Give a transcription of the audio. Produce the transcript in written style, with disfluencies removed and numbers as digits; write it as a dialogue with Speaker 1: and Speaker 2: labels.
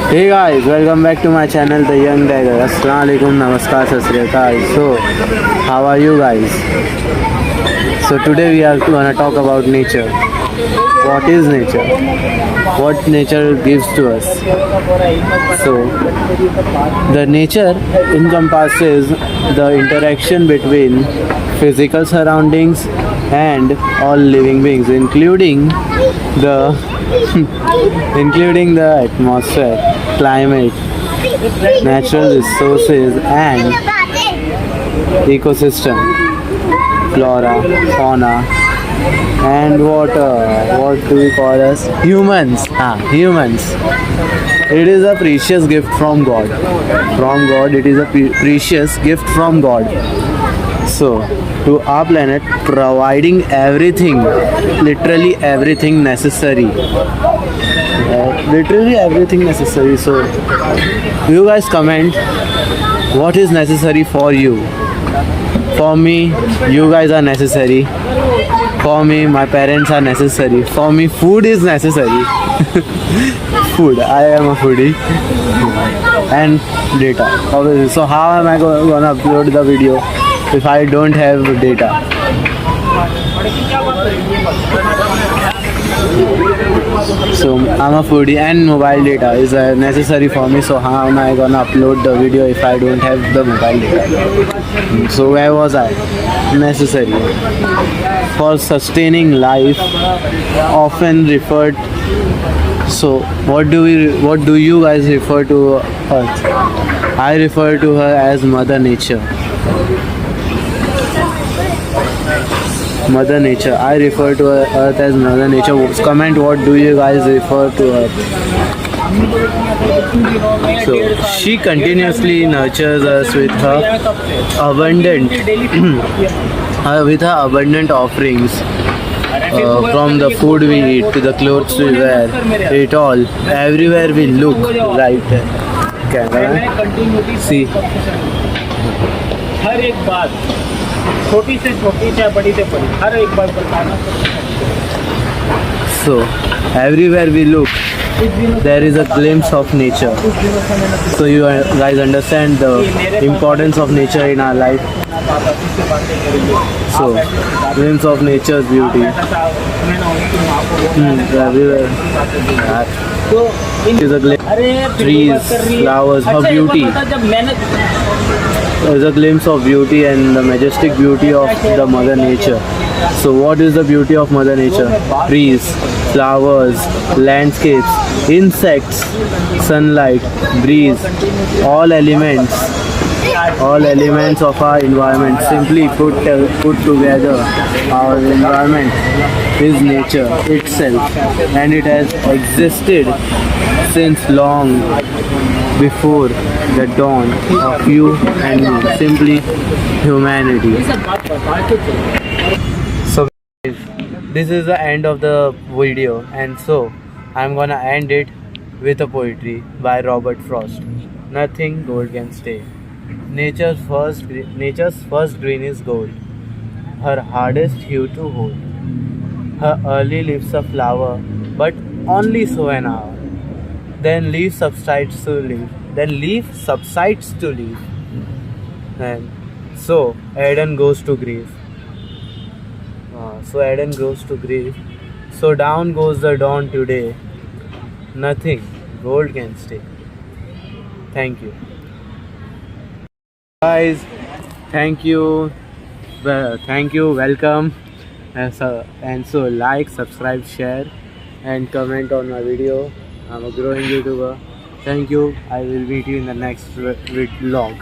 Speaker 1: Hey guys, welcome back to my channel The Young Tiger. Assalamu alaikum, namaskar, sat sri akal. So, how are you guys? So today we are gonna talk about nature. What is nature? What nature gives to us? So, the nature encompasses the interaction between physical surroundings and all living beings, the including the atmosphere, climate, natural resources, and ecosystem, flora, fauna, and water. What do we call us? Humans. Humans. It is a precious gift from God. From God, it is a precious gift from God. So, to our planet, providing everything, literally everything necessary. So, you guys comment what is necessary for you. For me, you guys are necessary. For me, my parents are necessary. For me, food is necessary. Food. I am a foodie. And data. Obviously. So how am I gonna upload the video if I don't have data? So I'm a foodie and mobile data is necessary for me. So how am I gonna upload the video if I don't have the mobile data? So where was I? Necessary. For sustaining life, often referred. So what do you guys refer to Earth? I refer to her as Mother Nature. Mother Nature. I refer to Earth as Mother Nature. Comment what do you guys refer to Earth? So she continuously nurtures us with her abundant offerings. From the food we eat to the clothes we wear, it all, everywhere we look, right? Camera. See.
Speaker 2: हर एक बात छोटी से छोटी चाहे बड़ी से बड़ी हर एक बात बताना.
Speaker 1: So everywhere we look, there is a glimpse of nature. So you guys understand the importance of nature in our life. So glimpse of nature's beauty. Everywhere. Is a glimpse. Trees, flowers, her beauty. There is a glimpse of beauty and the majestic beauty of the Mother Nature. So what is the beauty of Mother Nature? Trees, flowers, landscapes, insects, sunlight, breeze, all elements of our environment. Simply put together, our environment is nature itself, and it has existed since long before the dawn of you and me, simply humanity. So guys, this is the end of the video, and so I'm gonna end it with a poetry by Robert Frost. Nothing gold can stay. Nature's first green is gold, her hardest hue to hold. Her early leaves a flower, but only so an hour. Then leaf subsides to leaf. And so Eden goes to grief. So down goes the dawn today. Nothing gold can stay. Thank you. Guys, thank you, welcome, and so like, subscribe, share, and comment on my video. I'm a growing YouTuber. Thank you. I will meet you in the next vlog.